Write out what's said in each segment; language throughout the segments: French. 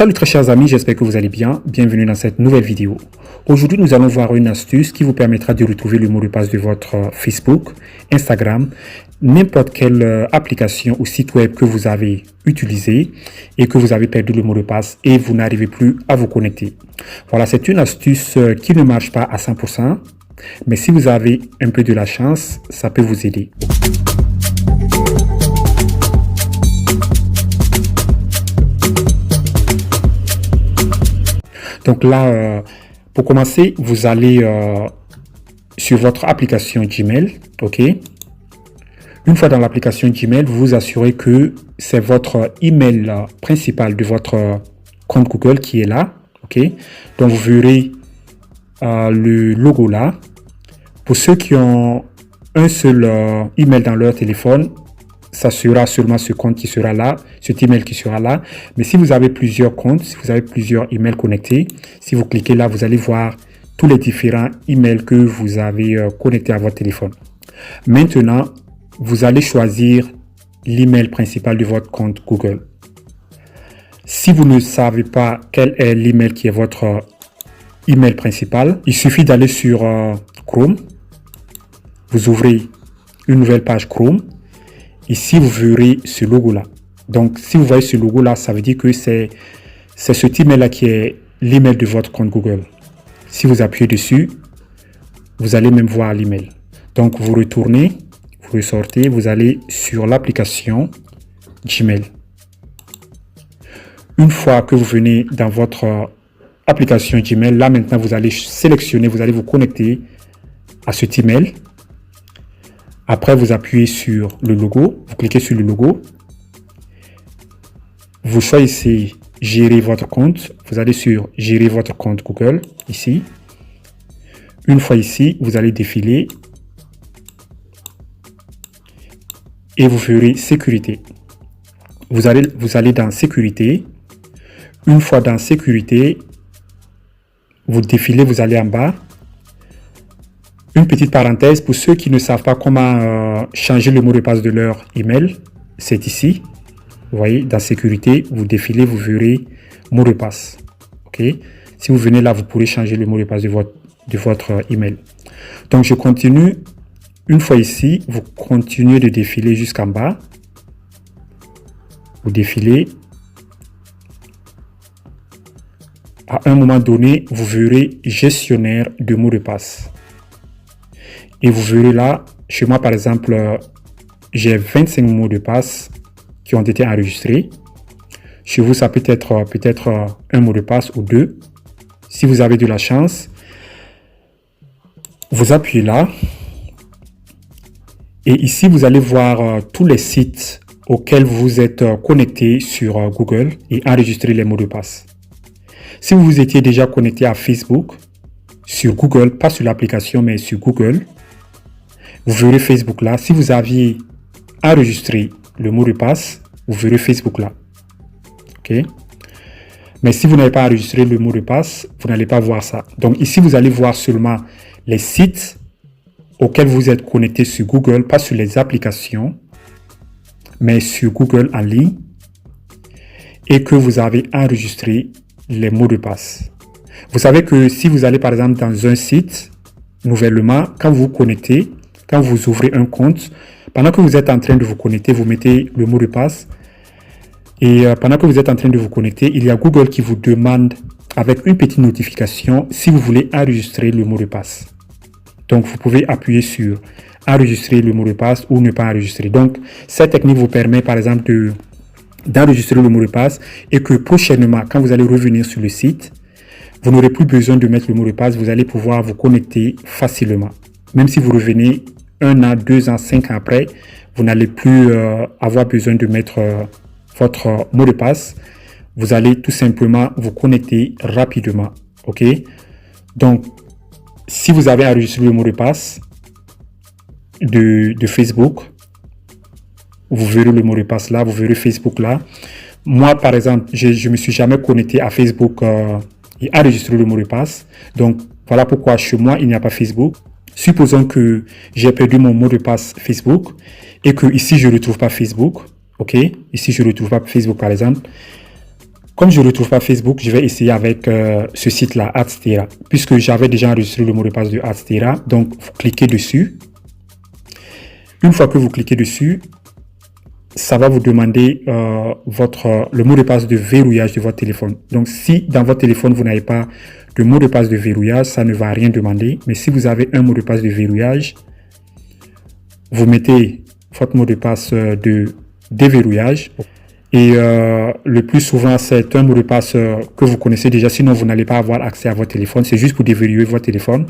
Salut très chers amis, j'espère que vous allez bien. Bienvenue dans cette nouvelle vidéo. Aujourd'hui, nous allons voir une astuce qui vous permettra de retrouver le mot de passe de votre Facebook, Instagram, n'importe quelle application ou site web que vous avez utilisé et que vous avez perdu le mot de passe et vous n'arrivez plus à vous connecter. Voilà, c'est une astuce qui ne marche pas à 100%, mais si vous avez un peu de la chance, ça peut vous aider. Donc là, pour commencer, vous allez sur votre application Gmail, ok? Une fois dans l'application Gmail, vous vous assurez que c'est votre email principal de votre compte Google qui est là, ok? Donc vous verrez le logo là. Pour ceux qui ont un seul email dans leur téléphone, ça sera seulement ce compte qui sera là, cet email qui sera là. Mais si vous avez plusieurs comptes, si vous avez plusieurs emails connectés, si vous cliquez là, vous allez voir tous les différents emails que vous avez connectés à votre téléphone. Maintenant, vous allez choisir l'email principal de votre compte Google. Si vous ne savez pas quel est l'email qui est votre email principal, il suffit d'aller sur Chrome. Vous ouvrez une nouvelle page Chrome. Ici, vous verrez ce logo-là. Donc, si vous voyez ce logo-là, ça veut dire que c'est cet email-là qui est l'email de votre compte Google. Si vous appuyez dessus, vous allez même voir l'email. Donc, vous retournez, vous ressortez, vous allez sur l'application Gmail. Une fois que vous venez dans votre application Gmail, là maintenant, vous allez sélectionner, vous allez vous connecter à cet email. Après, vous appuyez sur le logo, vous cliquez sur le logo. Vous choisissez gérer votre compte. Vous allez sur gérer votre compte Google, ici. Une fois ici, vous allez défiler. Et vous ferez sécurité. Vous allez dans sécurité. Une fois dans sécurité, vous défilez, vous allez en bas. Une petite parenthèse, pour ceux qui ne savent pas comment changer le mot de passe de leur email, c'est ici. Vous voyez, dans sécurité, vous défilez, vous verrez mot de passe. Ok. Si vous venez là, vous pourrez changer le mot de passe de votre email. Donc, je continue. Une fois ici, vous continuez de défiler jusqu'en bas. Vous défilez. À un moment donné, vous verrez gestionnaire de mots de passe. Et vous verrez là, chez moi par exemple, j'ai 25 mots de passe qui ont été enregistrés. Chez vous, ça peut être peut-être un mot de passe ou deux. Si vous avez de la chance, vous appuyez là. Et ici, vous allez voir tous les sites auxquels vous êtes connecté sur Google et enregistrer les mots de passe. Si vous étiez déjà connecté à Facebook, sur Google, pas sur l'application, mais sur Google, vous verrez Facebook là. Si vous aviez enregistré le mot de passe, vous verrez Facebook là. OK? Mais si vous n'avez pas enregistré le mot de passe, vous n'allez pas voir ça. Donc ici, vous allez voir seulement les sites auxquels vous êtes connecté sur Google, pas sur les applications, mais sur Google en ligne, et que vous avez enregistré les mots de passe. Vous savez que si vous allez par exemple dans un site, nouvellement, quand vous vous connectez, quand vous ouvrez un compte, pendant que vous êtes en train de vous connecter, vous mettez le mot de passe. Et pendant que vous êtes en train de vous connecter, il y a Google qui vous demande avec une petite notification si vous voulez enregistrer le mot de passe. Donc, vous pouvez appuyer sur enregistrer le mot de passe ou ne pas enregistrer. Donc, cette technique vous permet par exemple d'enregistrer le mot de passe et que prochainement, quand vous allez revenir sur le site, vous n'aurez plus besoin de mettre le mot de passe. Vous allez pouvoir vous connecter facilement. Même si vous revenez 1 an, 2 ans, 5 ans après, vous n'allez plus avoir besoin de mettre votre mot de passe. Vous allez tout simplement vous connecter rapidement. OK? Donc, si vous avez enregistré le mot de passe de Facebook, vous verrez le mot de passe là, vous verrez Facebook là. Moi, par exemple, je ne me suis jamais connecté à Facebook et enregistré le mot de passe. Donc, voilà pourquoi chez moi, il n'y a pas Facebook. Supposons que j'ai perdu mon mot de passe Facebook et que ici je ne retrouve pas Facebook. OK? Ici je ne retrouve pas Facebook par exemple. Comme je ne retrouve pas Facebook, je vais essayer avec ce site-là, Adstera, puisque j'avais déjà enregistré le mot de passe de Adstera. Donc, vous cliquez dessus. Une fois que vous cliquez dessus, ça va vous demander le mot de passe de verrouillage de votre téléphone. Donc, si dans votre téléphone, vous n'avez pas de mot de passe de verrouillage, ça ne va rien demander. Mais si vous avez un mot de passe de verrouillage, vous mettez votre mot de passe de déverrouillage. Et le plus souvent, c'est un mot de passe que vous connaissez déjà. Sinon, vous n'allez pas avoir accès à votre téléphone. C'est juste pour déverrouiller votre téléphone.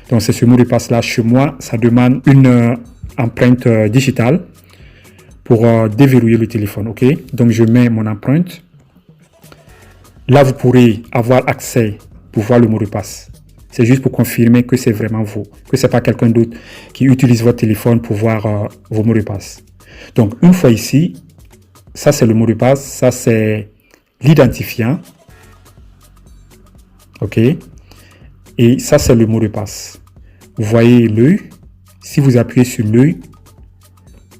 Donc, c'est ce mot de passe-là. Chez moi, ça demande une empreinte digitale pour déverrouiller le téléphone. OK? Donc, je mets mon empreinte. Là, vous pourrez avoir accès pour voir le mot de passe. C'est juste pour confirmer que c'est vraiment vous, que ce n'est pas quelqu'un d'autre qui utilise votre téléphone pour voir vos mots de passe. Donc, une fois ici, ça c'est le mot de passe, ça c'est l'identifiant. OK? Et ça c'est le mot de passe. Vous voyez l'œil. Si vous appuyez sur l'œil,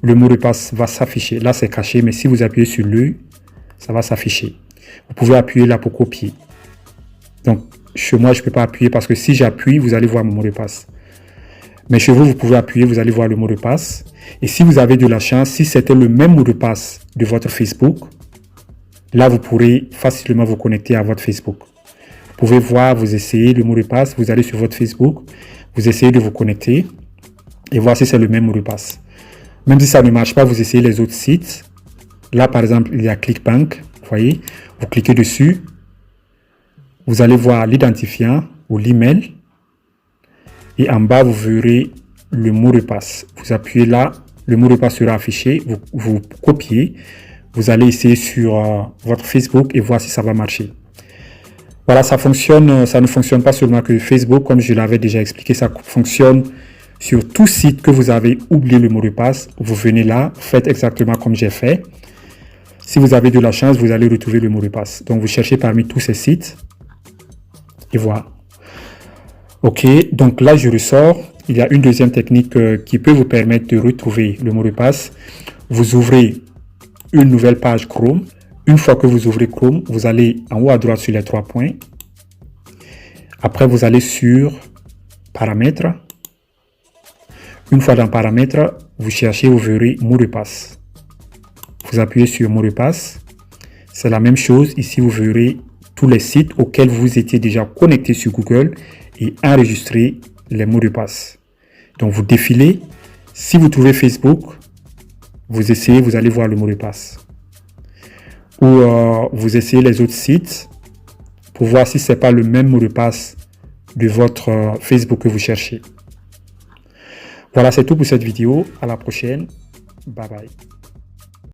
le mot de passe va s'afficher. Là, c'est caché, mais si vous appuyez sur l'œil, ça va s'afficher. Vous pouvez appuyer là pour copier. Donc, chez moi, je ne peux pas appuyer parce que si j'appuie, vous allez voir mon mot de passe. Mais chez vous, vous pouvez appuyer, vous allez voir le mot de passe. Et si vous avez de la chance, si c'était le même mot de passe de votre Facebook, là, vous pourrez facilement vous connecter à votre Facebook. Vous pouvez voir, vous essayez le mot de passe, vous allez sur votre Facebook, vous essayez de vous connecter et voir si c'est le même mot de passe. Même si ça ne marche pas, vous essayez les autres sites. Là, par exemple, il y a ClickBank, vous voyez, vous cliquez dessus. Vous allez voir l'identifiant ou l'email et en bas, vous verrez le mot de passe. Vous appuyez là, le mot de passe sera affiché, vous copiez, vous allez essayer sur votre Facebook et voir si ça va marcher. Voilà, ça fonctionne, ça ne fonctionne pas seulement que Facebook, comme je l'avais déjà expliqué, ça fonctionne sur tout site que vous avez oublié le mot de passe. Vous venez là, faites exactement comme j'ai fait. Si vous avez de la chance, vous allez retrouver le mot de passe. Donc, vous cherchez parmi tous ces sites. Et voilà. OK, donc là, je ressors. Il y a une deuxième technique qui peut vous permettre de retrouver le mot de passe. Vous ouvrez une nouvelle page Chrome. Une fois que vous ouvrez Chrome, vous allez en haut à droite sur les 3 points. Après, vous allez sur Paramètres. Une fois dans Paramètres, vous cherchez, vous verrez mot de passe. Vous appuyez sur mot de passe. C'est la même chose. Ici, vous verrez tous les sites auxquels vous étiez déjà connecté sur Google et enregistrer les mots de passe. Donc, vous défilez. Si vous trouvez Facebook, vous essayez, vous allez voir le mot de passe. Ou vous essayez les autres sites pour voir si ce n'est pas le même mot de passe de votre Facebook que vous cherchez. Voilà, c'est tout pour cette vidéo. À la prochaine. Bye bye.